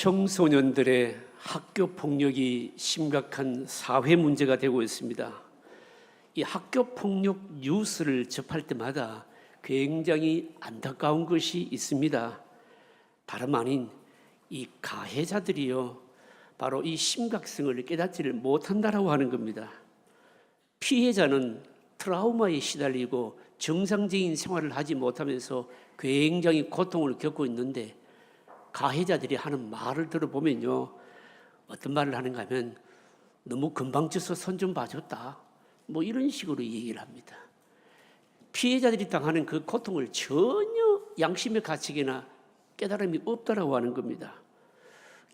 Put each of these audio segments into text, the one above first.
청소년들의 학교 폭력이 심각한 사회 문제가 되고 있습니다. 이 학교 폭력 뉴스를 접할 때마다 굉장히 안타까운 것이 있습니다. 다름 아닌 이 가해자들이요, 바로 이 심각성을 깨닫지를 못한다라고 하는 겁니다. 피해자는 트라우마에 시달리고 정상적인 생활을 하지 못하면서 굉장히 고통을 겪고 있는데, 가해자들이 하는 말을 들어보면요, 어떤 말을 하는가 하면 너무 금방 져서 손 좀 봐줬다, 뭐 이런 식으로 얘기를 합니다. 피해자들이 당하는 그 고통을 전혀 양심의 가책이나 깨달음이 없다라고 하는 겁니다.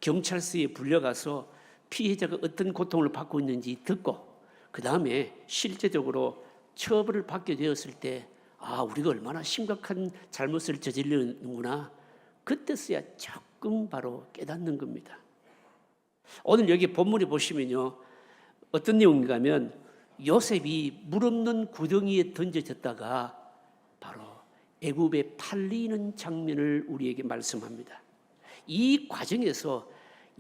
경찰서에 불려가서 피해자가 어떤 고통을 받고 있는지 듣고 그 다음에 실제적으로 처벌을 받게 되었을 때, 우리가 얼마나 심각한 잘못을 저지르는구나, 그때서야 조금 바로 깨닫는 겁니다. 오늘 여기 본문에 보시면요, 어떤 내용인가 하면 요셉이 물 없는 구덩이에 던져졌다가 바로 애굽에 팔리는 장면을 우리에게 말씀합니다. 이 과정에서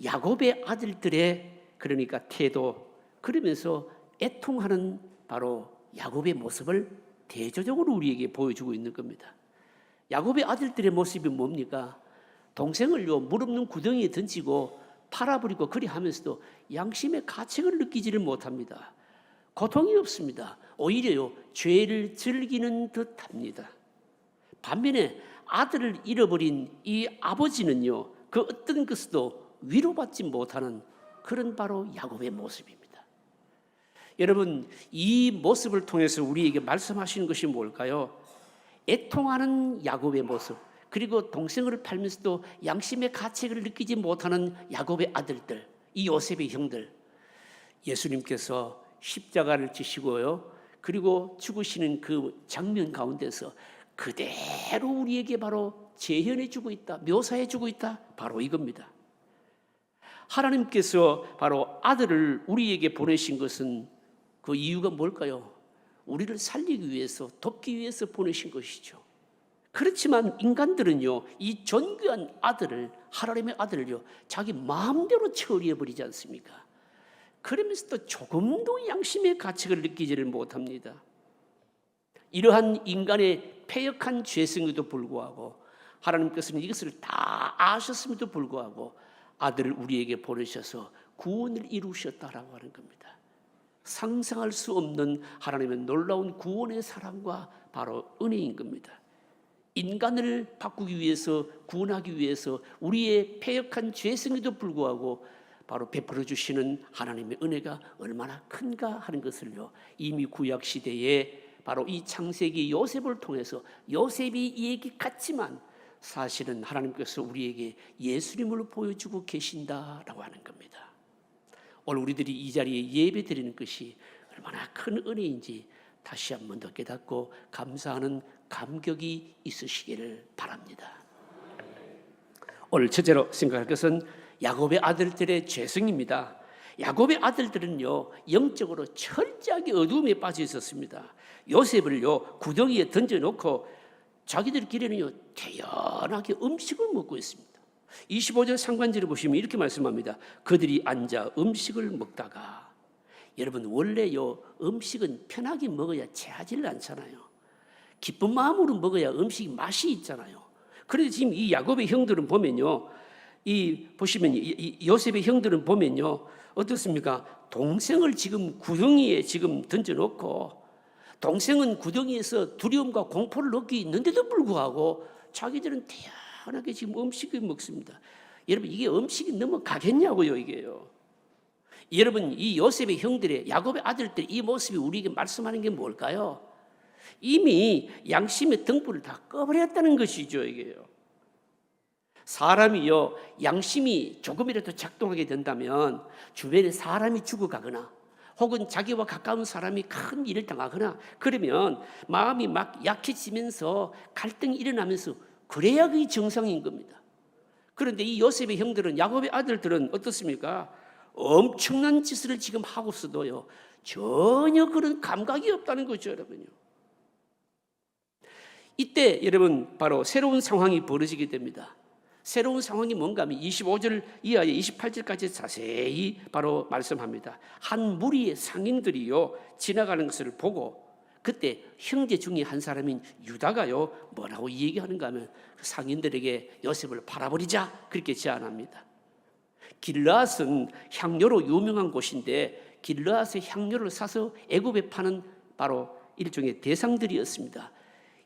야곱의 아들들의, 그러니까 태도, 그러면서 애통하는 바로 야곱의 모습을 대조적으로 우리에게 보여주고 있는 겁니다. 야곱의 아들들의 모습이 뭡니까? 동생을요, 물 없는 구덩이에 던지고 팔아버리고 그리 하면서도 양심의 가책을 느끼지를 못합니다. 고통이 없습니다. 오히려요, 죄를 즐기는 듯합니다. 반면에 아들을 잃어버린 이 아버지는요, 그 어떤 것도 위로받지 못하는 그런 바로 야곱의 모습입니다. 여러분, 이 모습을 통해서 우리에게 말씀하시는 것이 뭘까요? 애통하는 야곱의 모습, 그리고 동생을 팔면서도 양심의 가책을 느끼지 못하는 야곱의 아들들, 이 요셉의 형들, 예수님께서 십자가를 지시고요, 그리고 죽으시는 그 장면 가운데서 그대로 우리에게 바로 재현해주고 있다, 묘사해주고 있다, 바로 이겁니다. 하나님께서 바로 아들을 우리에게 보내신 것은 그 이유가 뭘까요? 우리를 살리기 위해서, 돕기 위해서 보내신 것이죠. 그렇지만 인간들은요, 이 존귀한 아들을, 하나님의 아들을요, 자기 마음대로 처리해버리지 않습니까? 그러면서도 조금도 양심의 가책을 느끼지를 못합니다. 이러한 인간의 패역한 죄성에도 불구하고 하나님께서는 이것을 다 아셨음에도 불구하고 아들을 우리에게 보내셔서 구원을 이루셨다라고 하는 겁니다. 상상할 수 없는 하나님의 놀라운 구원의 사랑과 바로 은혜인 겁니다. 인간을 바꾸기 위해서, 구원하기 위해서 우리의 패역한 죄성에도 불구하고 바로 베풀어 주시는 하나님의 은혜가 얼마나 큰가 하는 것을요, 이미 구약 시대에 바로 이 창세기 요셉을 통해서, 요셉이 얘기 같지만 사실은 하나님께서 우리에게 예수님을 보여주고 계신다라고 하는 겁니다. 오늘 우리들이 이 자리에 예배 드리는 것이 얼마나 큰 은혜인지 다시 한 번 더 깨닫고 감사하는 감격이 있으시기를 바랍니다. 오늘 첫째로 생각할 것은 야곱의 아들들의 죄성입니다. 야곱의 아들들은요, 영적으로 철저하게 어두움에 빠져 있었습니다. 요셉을요, 구덩이에 던져놓고 자기들끼리는요, 태연하게 음식을 먹고 있습니다. 25절 상반절을 보시면 이렇게 말씀합니다. 그들이 앉아 음식을 먹다가, 여러분 원래요, 음식은 편하게 먹어야 체하지를 않잖아요. 기쁜 마음으로 먹어야 음식이 맛이 있잖아요. 그런데 지금 이 야곱의 형들은 보면요, 보시면 이 요셉의 형들은 보면요, 어떻습니까? 동생을 지금 구덩이에 지금 던져놓고, 동생은 구덩이에서 두려움과 공포를 느끼고 있는데도 불구하고 자기들은 태연하게 지금 음식을 먹습니다. 여러분, 이게 음식이 넘어가겠냐고요, 이게요. 여러분, 이 요셉의 형들의, 야곱의 아들들의 이 모습이 우리에게 말씀하는 게 뭘까요? 이미 양심의 등불을 다 꺼버렸다는 것이죠, 이게요. 사람이요, 양심이 조금이라도 작동하게 된다면 주변에 사람이 죽어가거나 혹은 자기와 가까운 사람이 큰 일을 당하거나 그러면 마음이 막 약해지면서 갈등이 일어나면서, 그래야 그게 정상인 겁니다. 그런데 이 요셉의 형들은, 야곱의 아들들은 어떻습니까? 엄청난 짓을 지금 하고서도요, 전혀 그런 감각이 없다는 거죠, 여러분요. 이때 여러분 바로 새로운 상황이 벌어지게 됩니다. 새로운 상황이 뭔가 하면 25절 이하에 28절까지 자세히 바로 말씀합니다. 한 무리의 상인들이요 지나가는 것을 보고 그때 형제 중에 한 사람인 유다가요 뭐라고 얘기하는가 하면 그 상인들에게 요셉을 팔아버리자 그렇게 제안합니다. 길르앗은 향료로 유명한 곳인데 길르앗의 향료를 사서 애굽에 파는 바로 일종의 대상들이었습니다.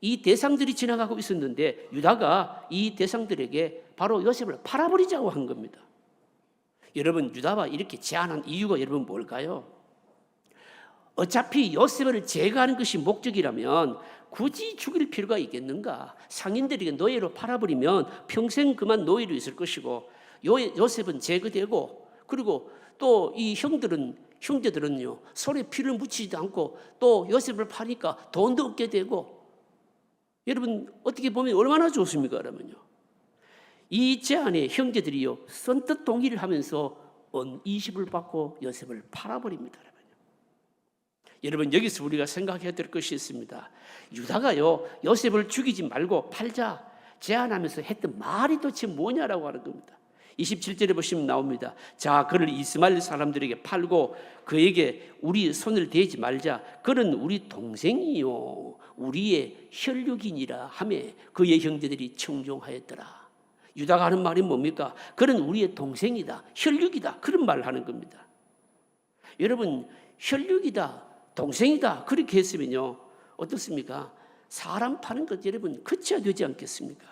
이 대상들이 지나가고 있었는데 유다가 이 대상들에게 바로 요셉을 팔아버리자고 한 겁니다. 여러분, 유다가 이렇게 제안한 이유가 여러분 뭘까요? 어차피 요셉을 제거하는 것이 목적이라면 굳이 죽일 필요가 있겠는가? 상인들에게 노예로 팔아버리면 평생 그만 노예로 있을 것이고 요셉은 제거되고 그리고 또 이 형제들은요 손에 피를 묻히지도 않고 또 요셉을 파니까 돈도 얻게 되고 여러분 어떻게 보면 얼마나 좋습니까? 그러면요 이 제안에 형제들이요 선뜻 동의를 하면서 은 20을 받고 요셉을 팔아버립니다. 여러분 여기서 우리가 생각해야 될 것이 있습니다. 유다가요 요셉을 죽이지 말고 팔자 제안하면서 했던 말이 도대체 뭐냐라고 하는 겁니다. 27절에 보시면 나옵니다. 자, 그를 이스마엘 사람들에게 팔고 그에게 우리 손을 대지 말자. 그는 우리 동생이요 우리의 혈육이니라 하매 그의 형제들이 청종하였더라. 유다가 하는 말이 뭡니까? 그는 우리의 동생이다, 혈육이다, 그런 말을 하는 겁니다. 여러분 혈육이다, 동생이다 그렇게 했으면요 어떻습니까? 사람 파는 것 여러분 그쳐야 되지 않겠습니까?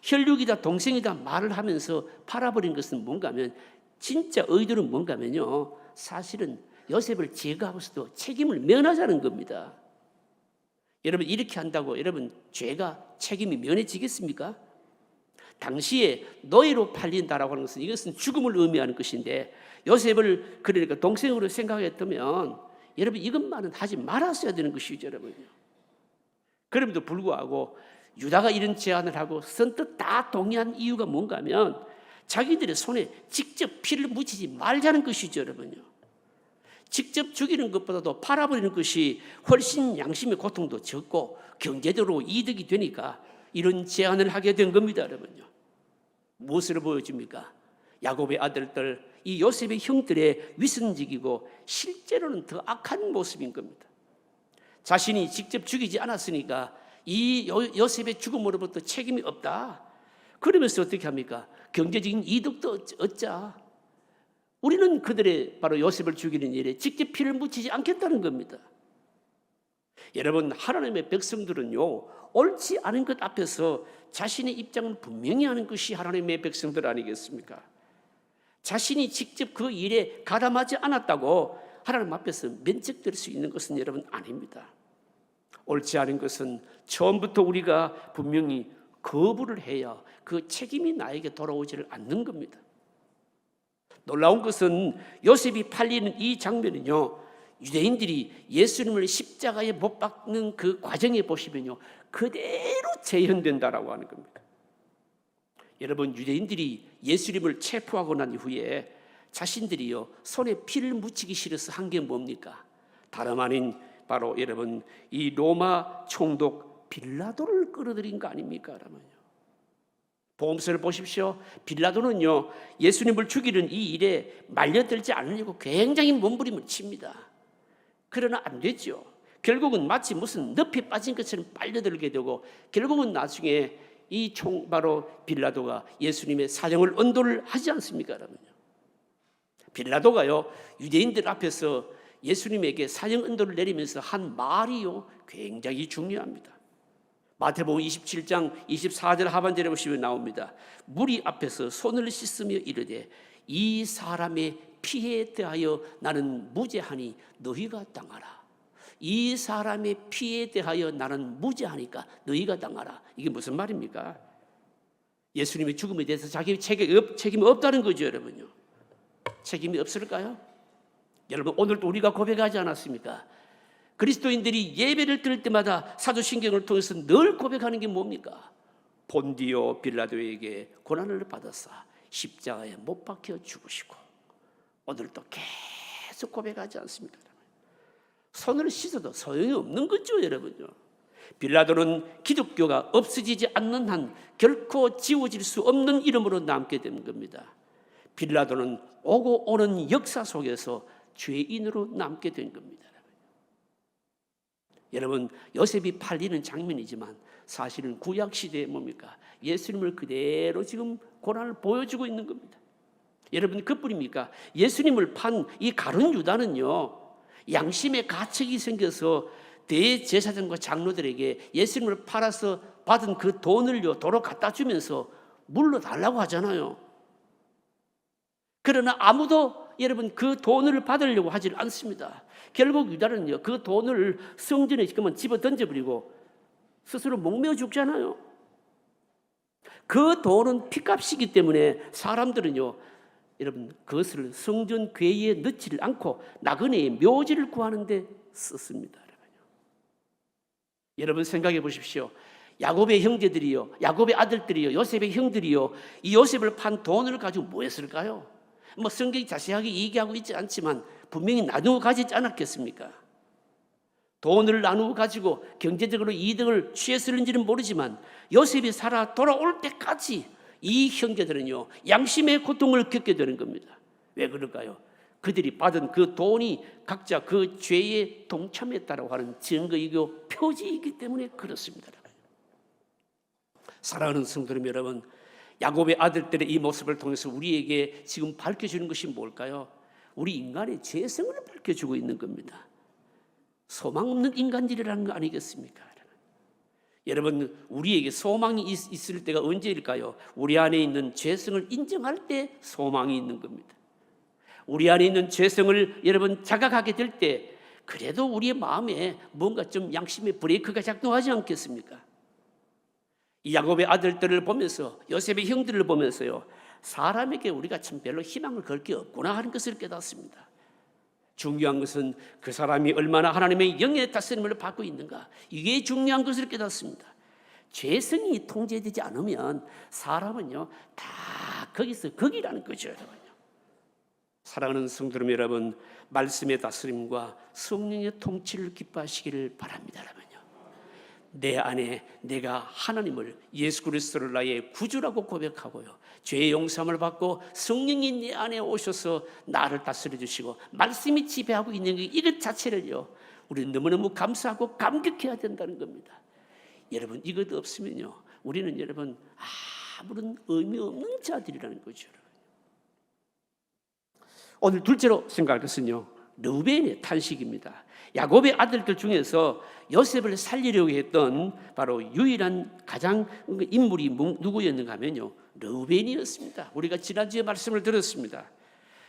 혈육이다 동생이다 말을 하면서 팔아버린 것은 뭔가 하면 진짜 의도는 뭔가 하면요 사실은 요셉을 제거하고서도 책임을 면하자는 겁니다. 여러분 이렇게 한다고 여러분 죄가 책임이 면해지겠습니까? 당시에 노예로 팔린다라고 하는 것은 이것은 죽음을 의미하는 것인데 요셉을 그러니까 동생으로 생각했다면 여러분 이것만은 하지 말았어야 되는 것이죠. 여러분요. 그럼에도 불구하고 유다가 이런 제안을 하고 선뜻 다 동의한 이유가 뭔가 하면 자기들의 손에 직접 피를 묻히지 말자는 것이죠. 여러분요. 직접 죽이는 것보다도 팔아버리는 것이 훨씬 양심의 고통도 적고 경제적으로 이득이 되니까 이런 제안을 하게 된 겁니다. 여러분요. 무엇을 보여줍니까? 야곱의 아들들 이 요셉의 형들의 위선적이고 실제로는 더 악한 모습인 겁니다. 자신이 직접 죽이지 않았으니까 이 요셉의 죽음으로부터 책임이 없다. 그러면서 어떻게 합니까? 경제적인 이득도 얻자. 우리는 그들의 바로 요셉을 죽이는 일에 직접 피를 묻히지 않겠다는 겁니다. 여러분 하나님의 백성들은요 옳지 않은 것 앞에서 자신의 입장을 분명히 하는 것이 하나님의 백성들 아니겠습니까? 자신이 직접 그 일에 가담하지 않았다고 하나님 앞에서 면책될 수 있는 것은 여러분 아닙니다. 옳지 않은 것은 처음부터 우리가 분명히 거부를 해야 그 책임이 나에게 돌아오지를 않는 겁니다. 놀라운 것은 요셉이 팔리는 이 장면은요 유대인들이 예수님을 십자가에 못 박는 그 과정에 보시면요 그대로 재현된다라고 하는 겁니다. 여러분 유대인들이 예수님을 체포하고 난 이후에 자신들이요 손에 피를 묻히기 싫어서 한 게 뭡니까? 다름 아닌 바로 여러분 이 로마 총독 빌라도를 끌어들인 거 아닙니까? 그러면요. 복음서를 보십시오. 빌라도는요 예수님을 죽이는 이 일에 말려들지 않으려고 굉장히 몸부림을 칩니다. 그러나 안 됐죠. 결국은 마치 무슨 늪에 빠진 것처럼 빨려들게 되고 결국은 나중에 이 바로 빌라도가 예수님의 사형을 언도를 하지 않습니까? 그러면요. 빌라도가요 유대인들 앞에서 예수님에게 사형 언도를 내리면서 한 말이요 굉장히 중요합니다. 마태복음 27장 24절 하반절에 보시면 나옵니다. 무리 앞에서 손을 씻으며 이르되 이 사람의 피에 대하여 나는 무죄하니 너희가 당하라. 이 사람의 피에 대하여 나는 무죄하니까 너희가 당하라. 이게 무슨 말입니까? 예수님의 죽음에 대해서 자기 책임이 없다는 거죠. 여러분요. 책임이 없을까요? 여러분 오늘도 우리가 고백하지 않았습니까? 그리스도인들이 예배를 드릴 때마다 사도신경을 통해서 늘 고백하는 게 뭡니까? 본디오 빌라도에게 고난을 받아서 십자가에 못 박혀 죽으시고 오늘도 계속 고백하지 않습니까? 손을 씻어도 소용이 없는 거죠. 여러분요. 빌라도는 기독교가 없어지지 않는 한 결코 지워질 수 없는 이름으로 남게 된 겁니다. 빌라도는 오고 오는 역사 속에서 죄인으로 남게 된 겁니다. 여러분, 요셉이 팔리는 장면이지만 사실은 구약 시대에 뭡니까? 예수님을 그대로 지금 고난을 보여주고 있는 겁니다. 여러분, 그뿐입니까? 예수님을 판 이 가룟 유다는요, 양심의 가책이 생겨서 대제사장과 장로들에게 예수님을 팔아서 받은 그 돈을요 도로 갖다 주면서 물러달라고 하잖아요. 그러나 아무도 여러분 그 돈을 받으려고 하질 않습니다. 결국 유다는요 그 돈을 성전에 그만 집어 던져버리고 스스로 목매어 죽잖아요. 그 돈은 피값이기 때문에 사람들은요 여러분 그것을 성전 궤에 넣지를 않고 나그네의 묘지를 구하는데 썼습니다. 여러분 생각해 보십시오. 야곱의 형제들이요, 야곱의 아들들이요, 요셉의 형들이요, 이 요셉을 판 돈을 가지고 뭐 했을까요? 뭐 성경이 자세하게 얘기하고 있지 않지만 분명히 나누어 가지지 않았겠습니까? 돈을 나누어 가지고 경제적으로 이득을 취했을는지는 모르지만 요셉이 살아 돌아올 때까지 이 형제들은요 양심의 고통을 겪게 되는 겁니다. 왜 그럴까요? 그들이 받은 그 돈이 각자 그 죄에 동참했다고 하는 증거이고 표지이기 때문에 그렇습니다. 사랑하는 성도님 여러분, 야곱의 아들들의 이 모습을 통해서 우리에게 지금 밝혀주는 것이 뭘까요? 우리 인간의 죄성을 밝혀주고 있는 겁니다. 소망 없는 인간들이라는 거 아니겠습니까? 여러분, 우리에게 소망이 있을 때가 언제일까요? 우리 안에 있는 죄성을 인정할 때 소망이 있는 겁니다. 우리 안에 있는 죄성을 여러분 자각하게 될 때 그래도 우리의 마음에 뭔가 좀 양심의 브레이크가 작동하지 않겠습니까? 이 야곱의 아들들을 보면서 요셉의 형들을 보면서요 사람에게 우리가 참 별로 희망을 걸 게 없구나 하는 것을 깨닫습니다. 중요한 것은 그 사람이 얼마나 하나님의 영의 다스림을 받고 있는가, 이게 중요한 것을 깨닫습니다. 죄성이 통제되지 않으면 사람은요 다 거기라는 거죠. 여러분. 사랑하는 성도 여러분, 말씀의 다스림과 성령의 통치를 기뻐하시기를 바랍니다. 여러분요. 내 안에 내가 하나님을 예수 그리스도를 나의 구주라고 고백하고요, 죄의 용서함을 받고 성령이 내 안에 오셔서 나를 다스려 주시고 말씀이 지배하고 있는 이것 자체를요 우리는 너무너무 감사하고 감격해야 된다는 겁니다. 여러분, 이것 없으면요 우리는 여러분 아무런 의미 없는 자들이라는 거죠. 오늘 둘째로 생각할 것은요 르우벤의 탄식입니다. 야곱의 아들들 중에서 요셉을 살리려고 했던 바로 유일한 가장 인물이 누구였는가 하면요 르우벤이었습니다. 우리가 지난주에 말씀을 들었습니다.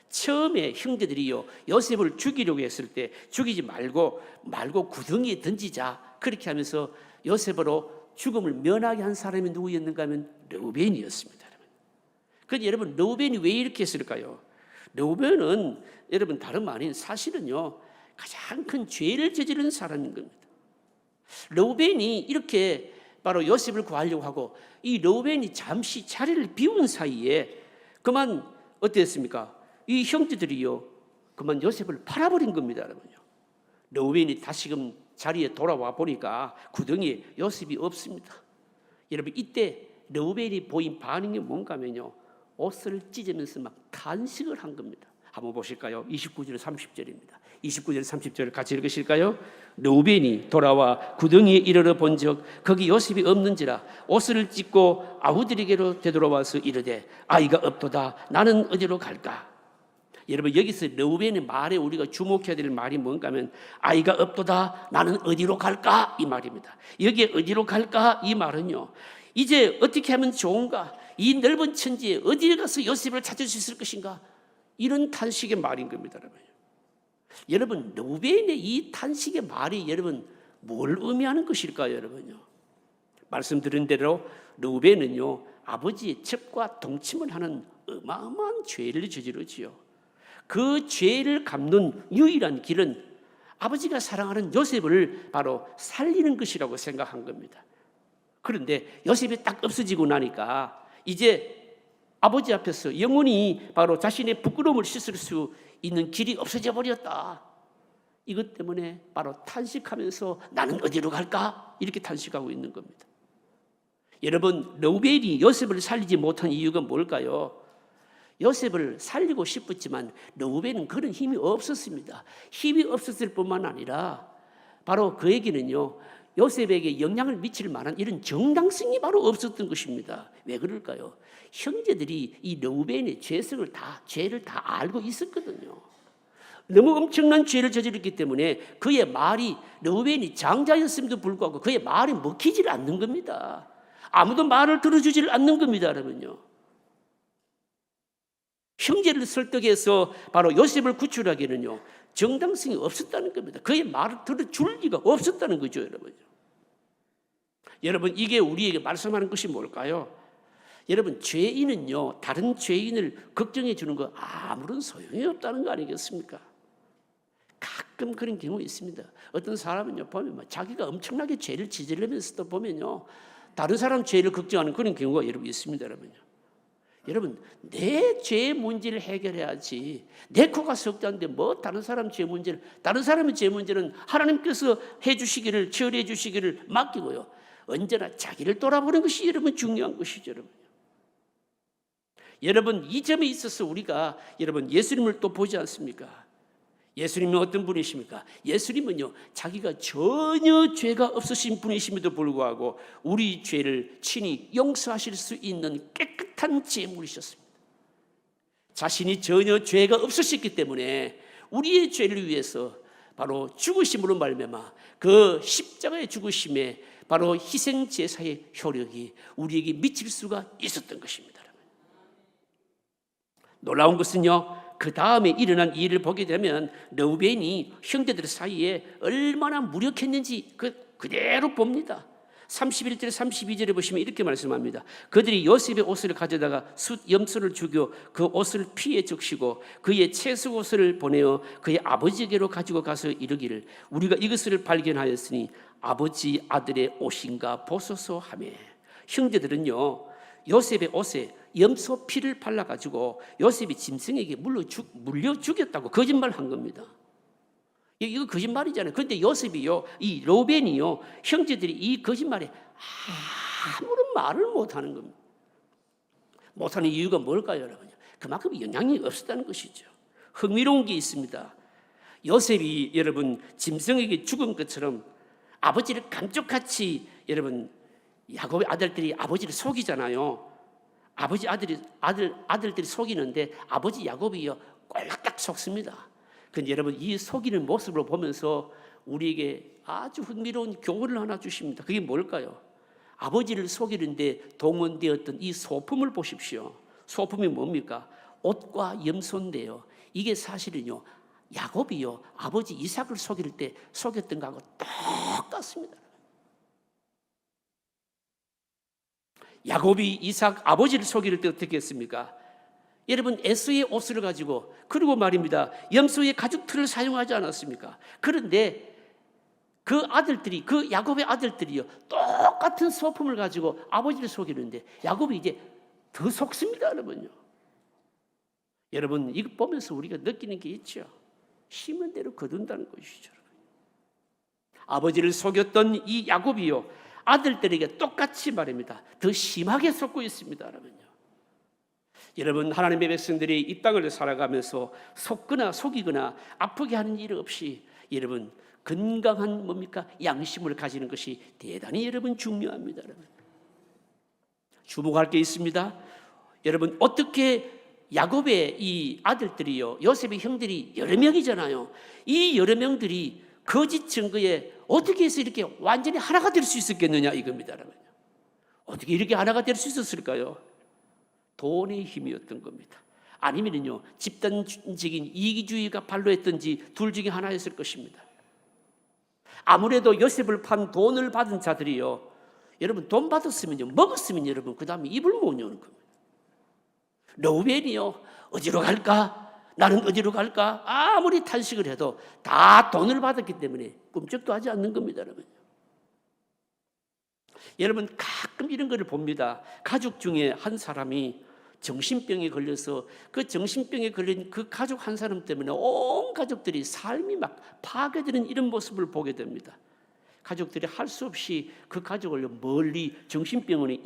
처음에 형제들이요 요셉을 죽이려고 했을 때 죽이지 말고 구덩이에 던지자 그렇게 하면서 요셉으로 죽음을 면하게 한 사람이 누구였는가 하면 르우벤이었습니다. 그런데 여러분 르우벤이 왜 이렇게 했을까요? 르우벤은 여러분 다름 아닌 사실은요 가장 큰 죄를 저지른 사람인 겁니다. 르우벤이 이렇게 바로 요셉을 구하려고 하고 이 르우벤이 잠시 자리를 비운 사이에 그만 어땠습니까? 이 형제들이요 그만 요셉을 팔아버린 겁니다. 여러분요. 르우벤이 다시금 자리에 돌아와 보니까 구덩이에 요셉이 없습니다. 여러분 이때 르우벤이 보인 반응이 뭔가 하면요 옷을 찢으면서 막 탄식을 한 겁니다. 한번 보실까요? 29절 30절입니다. 29절 30절을 같이 읽으실까요? 르우벤이 돌아와 구덩이에 이르러 본즉 거기 요셉이 없는지라 옷을 찢고 아우들에게로 되돌아와서 이르되 아이가 없도다 나는 어디로 갈까? 여러분 여기서 르우벤의 말에 우리가 주목해야 될 말이 뭔가 하면 아이가 없도다 나는 어디로 갈까? 이 말입니다. 여기에 어디로 갈까? 이 말은요 이제 어떻게 하면 좋은가? 이 넓은 천지에 어디에 가서 요셉을 찾을 수 있을 것인가? 이런 탄식의 말인 겁니다. 여러분 르우벤의 이 탄식의 말이 여러분 뭘 의미하는 것일까요? 여러분요 말씀드린 대로 르우벤은요 아버지의 첩과 동침을 하는 어마어마한 죄를 저지르지요. 그 죄를 갚는 유일한 길은 아버지가 사랑하는 요셉을 바로 살리는 것이라고 생각한 겁니다. 그런데 요셉이 딱 없어지고 나니까 이제 아버지 앞에서 영원히 바로 자신의 부끄러움을 씻을 수 있는 길이 없어져 버렸다. 이것 때문에 바로 탄식하면서 나는 어디로 갈까? 이렇게 탄식하고 있는 겁니다. 여러분, 르우벤이 요셉을 살리지 못한 이유가 뭘까요? 요셉을 살리고 싶었지만 르우벤은 그런 힘이 없었습니다. 힘이 없었을 뿐만 아니라 바로 그에게는요, 요셉에게 영향을 미칠 만한 이런 정당성이 바로 없었던 것입니다. 왜 그럴까요? 형제들이 이 르우벤의 죄를 다 알고 있었거든요. 너무 엄청난 죄를 저질렀기 때문에 그의 말이, 르우벤이 장자였음에도 불구하고 그의 말이 먹히질 않는 겁니다. 아무도 말을 들어주질 않는 겁니다. 여러분요, 형제를 설득해서 바로 요셉을 구출하기는요, 정당성이 없었다는 겁니다. 그의 말을 들어줄 리가 없었다는 거죠. 여러분, 이게 우리에게 말씀하는 것이 뭘까요? 여러분, 죄인은요, 다른 죄인을 걱정해 주는 거 아무런 소용이 없다는 거 아니겠습니까? 가끔 그런 경우 있습니다. 어떤 사람은요, 보면 자기가 엄청나게 죄를 저지르면서도 보면요, 다른 사람 죄를 걱정하는 그런 경우가 여러분 있습니다. 여러분, 내 죄 문제를 해결해야지. 내 코가 석자인데 뭐 다른 사람 죄 문제를, 다른 사람의 죄 문제는 하나님께서 해주시기를, 처리해 주시기를 맡기고요, 언제나 자기를 돌아보는 것이 여러분 중요한 것이죠. 여러분, 이 점에 있어서 우리가 여러분 예수님을 또 보지 않습니까? 예수님은 어떤 분이십니까? 예수님은요, 자기가 전혀 죄가 없으신 분이심에도 불구하고 우리 죄를 친히 용서하실 수 있는 깨끗한 제물이셨습니다. 자신이 전혀 죄가 없으셨기 때문에 우리의 죄를 위해서 바로 죽으심으로 말미암아 그 십자가의 죽으심에 바로 희생 제사의 효력이 우리에게 미칠 수가 있었던 것입니다. 놀라운 것은요, 그 다음에 일어난 일을 보게 되면 르우벤이 형제들 사이에 얼마나 무력했는지 그대로 봅니다. 31절 32절에 보시면 이렇게 말씀합니다. 그들이 요셉의 옷을 가져다가 숫 염소를 죽여 그 옷을 피에 적시고 그의 채색옷을 보내어 그의 아버지에게로 가지고 가서 이르기를 우리가 이것을 발견하였으니 아버지 아들의 옷인가 보소서 하며, 형제들은요, 요셉의 옷에 염소 피를 발라가지고 요셉이 짐승에게 물려 죽였다고 거짓말한 겁니다. 이거 거짓말이잖아요. 그런데 요셉이요, 이 르우벤이요, 형제들이 이 거짓말에 아무런 말을 못하는 겁니다. 못하는 이유가 뭘까요, 여러분? 그만큼 영향이 없었다는 것이죠. 흥미로운 게 있습니다. 요셉이 여러분 짐승에게 죽은 것처럼 아버지를 감쪽같이, 여러분 야곱의 아들들이 아버지를 속이잖아요. 아버지 아들들이 속이는데 아버지 야곱이요 꼴딱 속습니다. 근데 여러분, 이 속이는 모습을 보면서 우리에게 아주 흥미로운 교훈을 하나 주십니다. 그게 뭘까요? 아버지를 속이는데 동원되었던 이 소품을 보십시오. 소품이 뭡니까? 옷과 염소인데요, 이게 사실은요, 야곱이요 아버지 이삭을 속일 때 속였던 거하고 똑같습니다. 야곱이 이삭 아버지를 속일 때 어떻게 했습니까? 여러분, 에서의 옷을 가지고, 그리고 말입니다, 염소의 가죽털을 사용하지 않았습니까? 그런데 그 아들들이, 그 야곱의 아들들이요 똑같은 소품을 가지고 아버지를 속이는데 야곱이 이제 더 속습니다. 여러분, 이거 보면서 우리가 느끼는 게 있죠. 심은 대로 거둔다는 것이죠. 아버지를 속였던 이 야곱이요 아들들에게 똑같이 말입니다, 더 심하게 속고 있습니다. 여러분, 하나님의 백성들이 이 땅을 살아가면서 속거나 속이거나 아프게 하는 일 없이 여러분 건강한 뭡니까? 양심을 가지는 것이 대단히 여러분 중요합니다. 주목할 게 있습니다. 여러분, 어떻게 야곱의 이 아들들이요 요셉의 형들이 여러 명이잖아요. 이 여러 명들이 거짓 증거에 어떻게 해서 이렇게 완전히 하나가 될 수 있었겠느냐 이겁니다. 어떻게 이렇게 하나가 될 수 있었을까요? 돈의 힘이었던 겁니다. 아니면요 집단적인 이기주의가 발로했던지 둘 중에 하나였을 것입니다. 아무래도 요셉을 판 돈을 받은 자들이요, 여러분 돈 받았으면요 먹었으면 여러분 그 다음에 입을 못 여는 겁니다. 르우벤이요 어디로 갈까? 나는 어디로 갈까? 아무리 탄식을 해도 다 돈을 받았기 때문에 꿈쩍도 하지 않는 겁니다. 여러분 가끔 이런 것을 봅니다. 가족 중에 한 사람이 정신병에 걸려서 그 정신병에 걸린 그 가족 한 사람 때문에 온 가족들이 삶이 막 파괴되는 이런 모습을 보게 됩니다. 가족들이 할 수 없이 그 가족을 멀리 정신병원에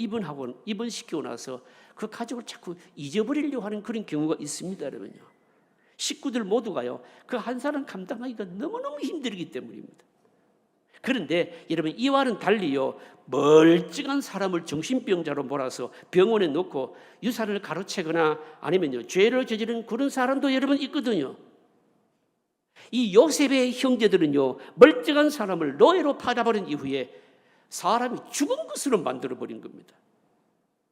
입원시키고 나서 그 가족을 자꾸 잊어버리려고 하는 그런 경우가 있습니다, 여러분요. 식구들 모두가요, 그 한 사람 감당하기가 너무너무 힘들기 때문입니다. 그런데 여러분, 이와는 달리요, 멀쩡한 사람을 정신병자로 몰아서 병원에 놓고 유산을 가로채거나 아니면요, 죄를 저지른 그런 사람도 여러분 있거든요. 이 요셉의 형제들은요, 멀쩡한 사람을 노예로 팔아버린 이후에 사람이 죽은 것으로 만들어버린 겁니다.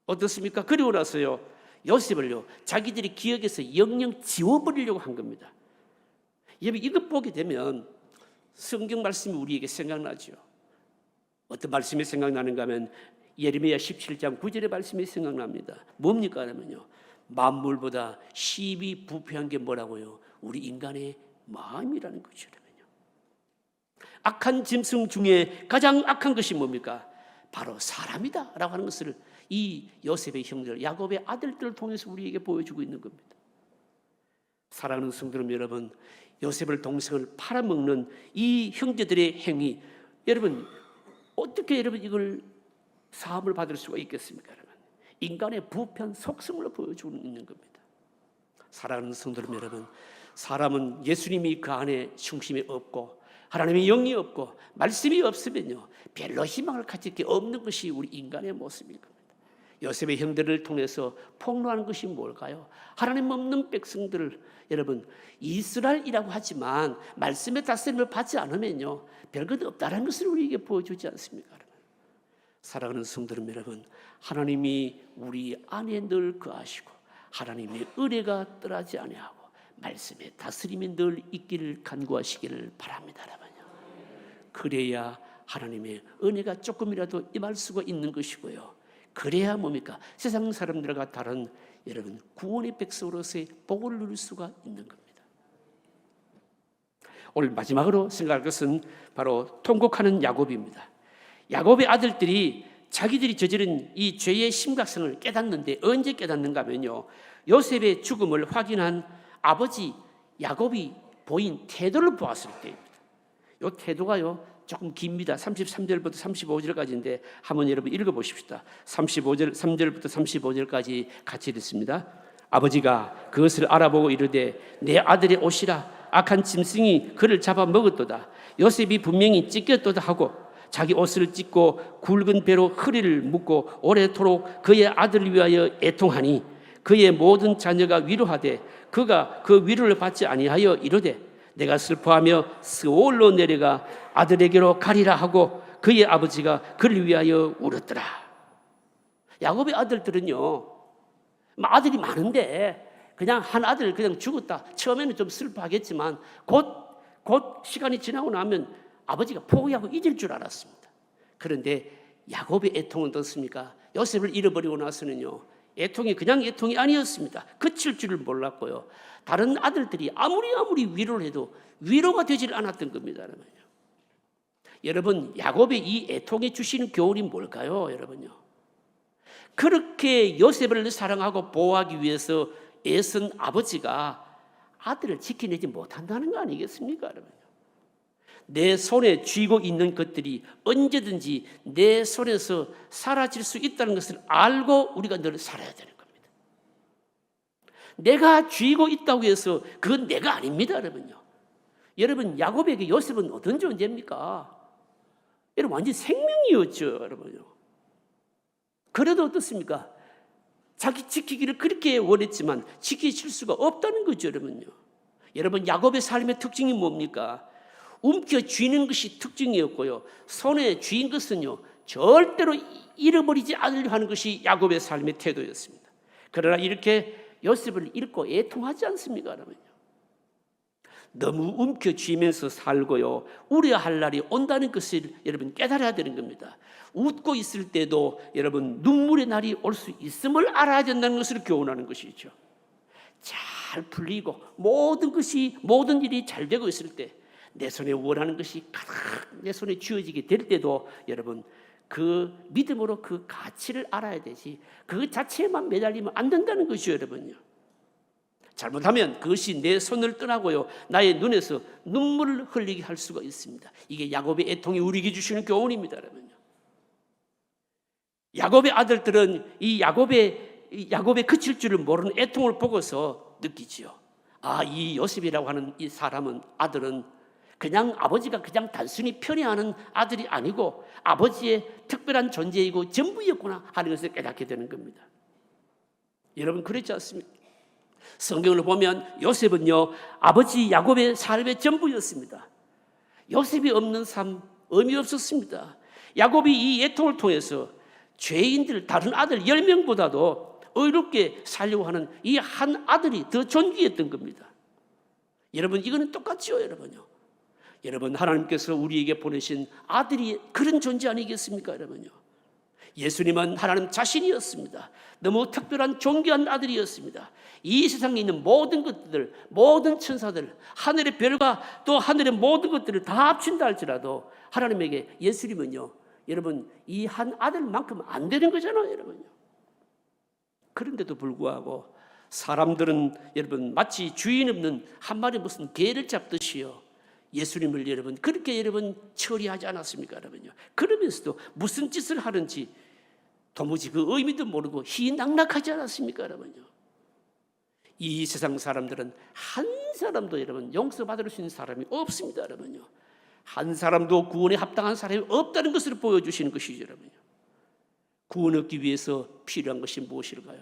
어떻습니까? 그리고 나서요, 요셉을요, 자기들이 기억에서 영영 지워버리려고 한 겁니다. 여러분, 이것 보게 되면 성경 말씀이 우리에게 생각나죠. 어떤 말씀이 생각나는가 하면 예레미야 17장 9절의 말씀이 생각납니다. 뭡니까? 하면요, 만물보다 심히 부패한 게 뭐라고요? 우리 인간의 마음이라는 거죠. 악한 짐승 중에 가장 악한 것이 뭡니까? 바로 사람이다 라고 하는 것을 이 요셉의 형들, 야곱의 아들들을 통해서 우리에게 보여주고 있는 겁니다. 사랑하는 성도님 여러분, 요셉을 동생을 팔아먹는 이 형제들의 행위, 여러분 어떻게 여러분 이걸 사함을 받을 수가 있겠습니까? 여러분, 인간의 부패한 속성을 보여주고 있는 겁니다. 사랑하는 성도님 여러분, 사람은 예수님이 그 안에 중심이 없고 하나님의 영이 없고 말씀이 없으면요, 별로 희망을 가질 게 없는 것이 우리 인간의 모습인 겁니다. 요셉의 형들을 통해서 폭로하는 것이 뭘까요? 하나님 없는 백성들을, 여러분 이스라엘이라고 하지만 말씀의 다스림을 받지 않으면요, 별것 없다는 것을 우리에게 보여주지 않습니까? 여러분? 사랑하는 성도님 여러분, 하나님이 우리 안에 늘 거하시고 하나님의 은혜가 떠나지 아니하고 말씀의 다스림이 늘 있기를 간구하시기를 바랍니다. 여러분요. 그래야 하나님의 은혜가 조금이라도 임할 수가 있는 것이고요, 그래야 뭡니까? 세상 사람들과 다른 여러분 구원의 백성으로서의 복을 누릴 수가 있는 겁니다. 오늘 마지막으로 생각할 것은 바로 통곡하는 야곱입니다. 야곱의 아들들이 자기들이 저지른 이 죄의 심각성을 깨닫는데 언제 깨닫는가 하면요, 요셉의 죽음을 확인한 아버지 야곱이 보인 태도를 보았을 때입니다. 이 태도가요 조금 깁니다. 33절부터 35절까지인데 한번 여러분 읽어보십시다. 3절부터 35절까지 같이 읽습니다. 아버지가 그것을 알아보고 이르되 내 아들의 옷이라 악한 짐승이 그를 잡아먹었도다. 요셉이 분명히 찢겼도다 하고 자기 옷을 찢고 굵은 배로 허리를 묶고 오래도록 그의 아들을 위하여 애통하니 그의 모든 자녀가 위로하되 그가 그 위로를 받지 아니하여 이르되 내가 슬퍼하며 스올로 내려가 아들에게로 가리라 하고 그의 아버지가 그를 위하여 울었더라. 야곱의 아들들은요, 아들이 많은데 그냥 한 아들 그냥 죽었다, 처음에는 좀 슬퍼하겠지만 곧 시간이 지나고 나면 아버지가 포기하고 잊을 줄 알았습니다. 그런데 야곱의 애통은 어떻습니까? 요셉을 잃어버리고 나서는요, 애통이 그냥 애통이 아니었습니다. 그칠 줄을 몰랐고요, 다른 아들들이 아무리 위로를 해도 위로가 되질 않았던 겁니다. 여러분, 야곱의 이 애통이 주시는 교훈이 뭘까요? 여러분요, 그렇게 요셉을 사랑하고 보호하기 위해서 애쓴 아버지가 아들을 지켜내지 못한다는 거 아니겠습니까? 여러분, 내 손에 쥐고 있는 것들이 언제든지 내 손에서 사라질 수 있다는 것을 알고 우리가 늘 살아야 되는 겁니다. 내가 쥐고 있다고 해서 그건 내가 아닙니다. 여러분, 야곱에게 요셉은 어떤 존재입니까? 여러분, 완전 생명이었죠. 여러분요. 그래도 어떻습니까? 자기 지키기를 그렇게 원했지만 지키실 수가 없다는 거죠. 여러분, 야곱의 삶의 특징이 뭡니까? 움켜 쥐는 것이 특징이었고요, 손에 쥐인 것은요 절대로 잃어버리지 않으려 하는 것이 야곱의 삶의 태도였습니다. 그러나 이렇게 요셉을 잃고 애통하지 않습니까? 여러분요, 너무 움켜 쥐면서 살고요, 우려할 날이 온다는 것을 여러분 깨달아야 되는 겁니다. 웃고 있을 때도 여러분 눈물의 날이 올 수 있음을 알아야 된다는 것을 교훈하는 것이죠. 잘 풀리고 모든 일이 잘 되고 있을 때, 내 손에 원하는 것이 가득 내 손에 쥐어지게 될 때도 여러분 그 믿음으로 그 가치를 알아야 되지, 그 자체에만 매달리면 안 된다는 것이요, 여러분요. 잘못하면 그것이 내 손을 떠나고요, 나의 눈에서 눈물을 흘리게 할 수가 있습니다. 이게 야곱의 애통이 우리에게 주시는 교훈입니다, 여러분요. 야곱의 아들들은 이 야곱의 그칠 줄을 모르는 애통을 보고서 느끼지요. 아, 이 요셉이라고 하는 이 사람은, 아들은 그냥 아버지가 그냥 단순히 편애하는 아들이 아니고 아버지의 특별한 존재이고 전부였구나 하는 것을 깨닫게 되는 겁니다. 여러분, 그렇지 않습니까? 성경을 보면 요셉은요, 아버지 야곱의 삶의 전부였습니다. 요셉이 없는 삶 의미 없었습니다. 야곱이 이 애통을 통해서 죄인들, 다른 아들 10명보다도 의롭게 살려고 하는 이 한 아들이 더 존귀했던 겁니다. 여러분, 이거는 똑같죠, 여러분요. 여러분, 하나님께서 우리에게 보내신 아들이 그런 존재 아니겠습니까, 여러분요. 예수님은 하나님 자신이었습니다. 너무 특별한 존귀한 아들이었습니다. 이 세상에 있는 모든 것들, 모든 천사들, 하늘의 별과 또 하늘의 모든 것들을 다 합친다 할지라도 하나님에게 예수님은요, 여러분, 이 한 아들만큼 안 되는 거잖아요, 여러분요. 그런데도 불구하고 사람들은 여러분 마치 주인 없는 한 마리 무슨 개를 잡듯이요, 예수님을 여러분 그렇게 여러분 처리하지 않았습니까, 여러분요. 그러면서도 무슨 짓을 하는지 도무지 그 의미도 모르고 희낙낙하지 않았습니까, 여러분요. 이 세상 사람들은 한 사람도 여러분 용서받을 수 있는 사람이 없습니다, 여러분요. 한 사람도 구원에 합당한 사람이 없다는 것을 보여주시는 것이죠, 여러분요. 구원 얻기 위해서 필요한 것이 무엇일까요?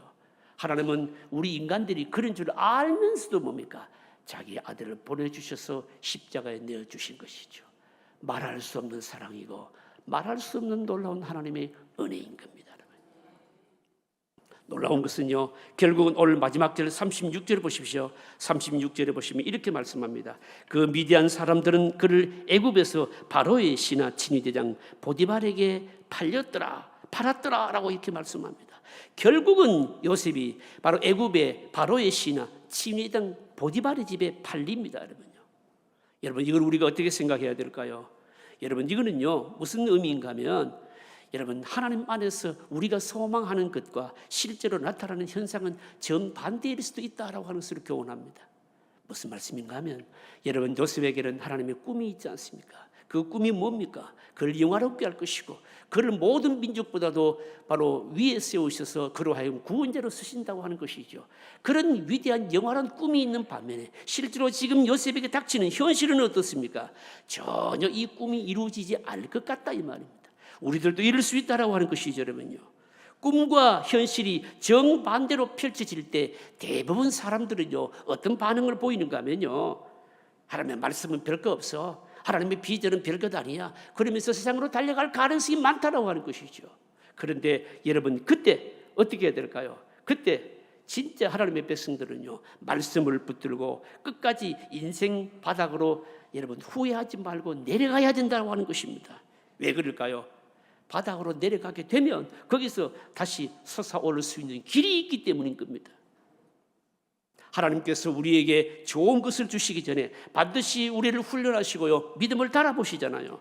하나님은 우리 인간들이 그런 줄 알면서도 뭡니까? 자기 아들을 보내주셔서 십자가에 내어주신 것이죠. 말할 수 없는 사랑이고 말할 수 없는 놀라운 하나님의 은혜인 겁니다. 여러분. 놀라운 것은요, 결국은 오늘 마지막 절 36절을 보십시오. 36절에 보시면 이렇게 말씀합니다. 그 미디안 사람들은 그를 애굽에서 바로의 신하 친위대장 보디발에게 팔았더라 라고 이렇게 말씀합니다. 결국은 요셉이 바로 애굽의 바로의 신하 친위대장 보디발의 집에 팔립니다, 여러분요. 여러분, 이걸 우리가 어떻게 생각해야 될까요? 여러분, 이거는요 무슨 의미인가 하면, 여러분, 하나님 안에서 우리가 소망하는 것과 실제로 나타나는 현상은 정반대일 수도 있다라고 하는 것을 교훈합니다. 무슨 말씀인가 하면, 여러분, 요셉에게는 하나님의 꿈이 있지 않습니까? 그 꿈이 뭡니까? 그를 영화롭게 할 것이고 그를 모든 민족보다도 바로 위에 세우셔서 그로 하여금 구원자로 쓰신다고 하는 것이죠. 그런 위대한 영원한 꿈이 있는 반면에 실제로 지금 요셉에게 닥치는 현실은 어떻습니까? 전혀 이 꿈이 이루어지지 않을 것 같다 이 말입니다. 우리들도 이럴 수 있다라고 하는 것이죠, 여러분요. 꿈과 현실이 정반대로 펼쳐질 때 대부분 사람들은요 어떤 반응을 보이는가 하면요, 하나님의 말씀은 별거 없어, 하나님의 비전은 별것 아니야, 그러면서 세상으로 달려갈 가능성이 많다라고 하는 것이죠. 그런데 여러분, 그때 어떻게 해야 될까요? 그때 진짜 하나님의 백성들은요 말씀을 붙들고 끝까지 인생 바닥으로 여러분 후회하지 말고 내려가야 된다고 하는 것입니다. 왜 그럴까요? 바닥으로 내려가게 되면 거기서 다시 솟아오를 수 있는 길이 있기 때문인 겁니다. 하나님께서 우리에게 좋은 것을 주시기 전에 반드시 우리를 훈련하시고요 믿음을 달아보시잖아요.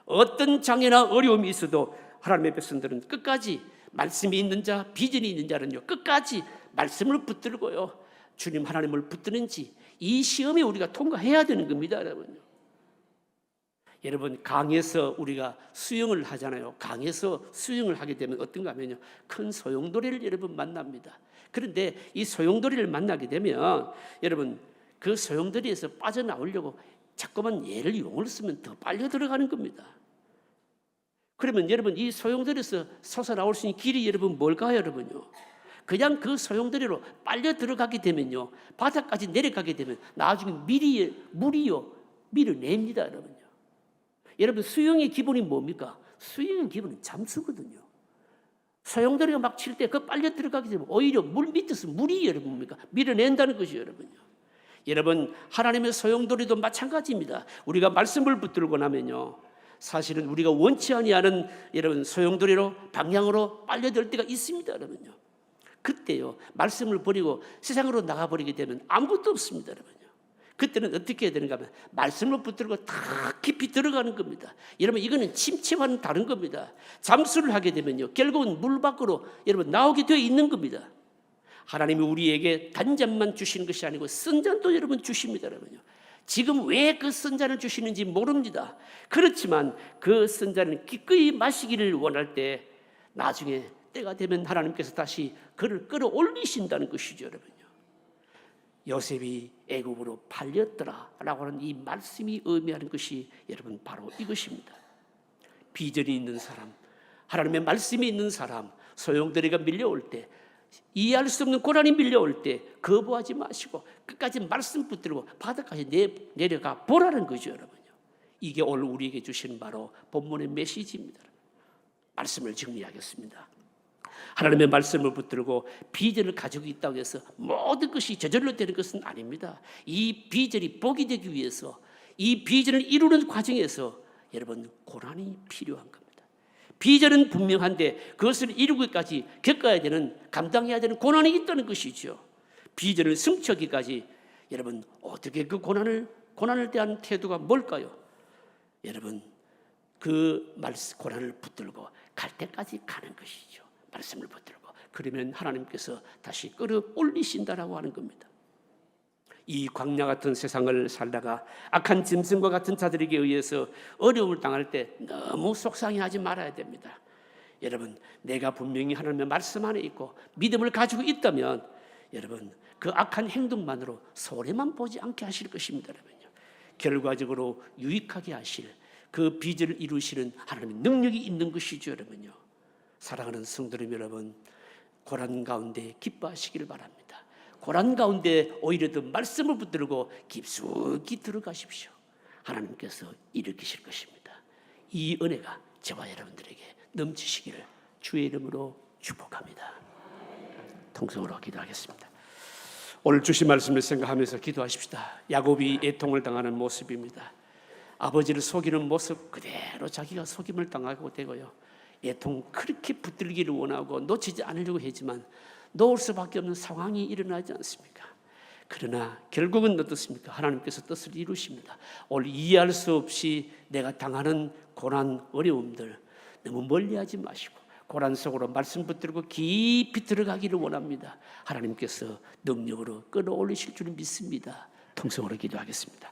어떤 장애나 어려움이 있어도 하나님의 백성들은 끝까지 말씀이 있는 자, 비전이 있는 자는요 끝까지 말씀을 붙들고요 주님 하나님을 붙드는지 이 시험에 우리가 통과해야 되는 겁니다, 여러분요. 여러분, 강에서 우리가 수영을 하잖아요. 강에서 수영을 하게 되면 어떤가 하면요 큰 소용돌이를 여러분 만납니다. 그런데 이 소용돌이를 만나게 되면 여러분 그 소용돌이에서 빠져나오려고 자꾸만 얘를 용을 쓰면 더 빨려 들어가는 겁니다. 그러면 여러분 이 소용돌이에서 솟아나올 수 있는 길이 여러분 뭘까요, 여러분요? 그냥 그 소용돌이로 빨려 들어가게 되면요 바닥까지 내려가게 되면 나중에 물이요 밀어냅니다, 여러분요. 여러분, 수영의 기본이 뭡니까? 수영의 기본은 잠수거든요. 소용돌이가 막 칠 때 그 빨려 들어가게 되면 오히려 물 밑에서 물이 여러분 뭡니까? 밀어낸다는 것이요, 여러분요. 여러분, 하나님의 소용돌이도 마찬가지입니다. 우리가 말씀을 붙들고 나면요 사실은 우리가 원치 아니하는 여러분 소용돌이로 방향으로 빨려들 때가 있습니다, 여러분요. 그때요 말씀을 버리고 세상으로 나가버리게 되면 아무것도 없습니다, 여러분요. 그때는 어떻게 해야 되는가 하면 말씀을 붙들고 다 깊이 들어가는 겁니다. 여러분 이거는 침체와는 다른 겁니다. 잠수를 하게 되면요 결국은 물 밖으로 여러분 나오게 되어 있는 겁니다. 하나님이 우리에게 단잔만 주시는 것이 아니고 쓴 잔도 여러분 주십니다. 여러분요. 지금 왜 그 쓴 잔을 주시는지 모릅니다. 그렇지만 그 쓴 잔을 기꺼이 마시기를 원할 때 나중에 때가 되면 하나님께서 다시 그를 끌어올리신다는 것이죠. 여러분요. 요셉이 애굽으로 팔렸더라라고 하는 이 말씀이 의미하는 것이 여러분 바로 이것입니다. 비전이 있는 사람, 하나님의 말씀이 있는 사람, 소용돌이가 밀려올 때, 이해할 수 없는 고난이 밀려올 때 거부하지 마시고 끝까지 말씀 붙들고 바닥까지 내려가 보라는 거죠. 여러분요. 이게 오늘 우리에게 주시는 바로 본문의 메시지입니다. 말씀을 정리하겠습니다. 하나님의 말씀을 붙들고 비전을 가지고 있다고 해서 모든 것이 저절로 되는 것은 아닙니다. 이 비전이 복이 되기 위해서 이 비전을 이루는 과정에서 여러분 고난이 필요한 겁니다. 비전은 분명한데 그것을 이루기까지 겪어야 되는 감당해야 되는 고난이 있다는 것이죠. 비전을 성취하기까지 여러분 어떻게 그 고난을 대한 태도가 뭘까요? 여러분 그 고난을 붙들고 갈 때까지 가는 것이죠. 말씀을 붙들고 그러면 하나님께서 다시 끌어올리신다라고 하는 겁니다. 이 광야 같은 세상을 살다가 악한 짐승과 같은 자들에게 의해서 어려움을 당할 때 너무 속상해하지 말아야 됩니다. 여러분 내가 분명히 하나님의 말씀 안에 있고 믿음을 가지고 있다면 여러분 그 악한 행동만으로 손해만 보지 않게 하실 것입니다. 여러분요. 결과적으로 유익하게 하실 그 비전을 이루시는 하나님의 능력이 있는 것이죠. 여러분요. 사랑하는 성도님 여러분, 고난 가운데 기뻐하시기를 바랍니다. 고난 가운데 오히려 더 말씀을 붙들고 깊숙이 들어가십시오. 하나님께서 일으키실 것입니다. 이 은혜가 저와 여러분들에게 넘치시기를 주의 이름으로 축복합니다. 통성으로 기도하겠습니다. 오늘 주신 말씀을 생각하면서 기도하십시다. 야곱이 애통을 당하는 모습입니다. 아버지를 속이는 모습 그대로 자기가 속임을 당하고 되고요. 애통 그렇게 붙들기를 원하고 놓치지 않으려고 했지만 놓을 수밖에 없는 상황이 일어나지 않습니까? 그러나 결국은 어떻습니까? 하나님께서 뜻을 이루십니다. 오늘 이해할 수 없이 내가 당하는 고난, 어려움들 너무 멀리하지 마시고 고난 속으로 말씀 붙들고 깊이 들어가기를 원합니다. 하나님께서 능력으로 끌어올리실 줄 믿습니다. 통성으로 기도하겠습니다.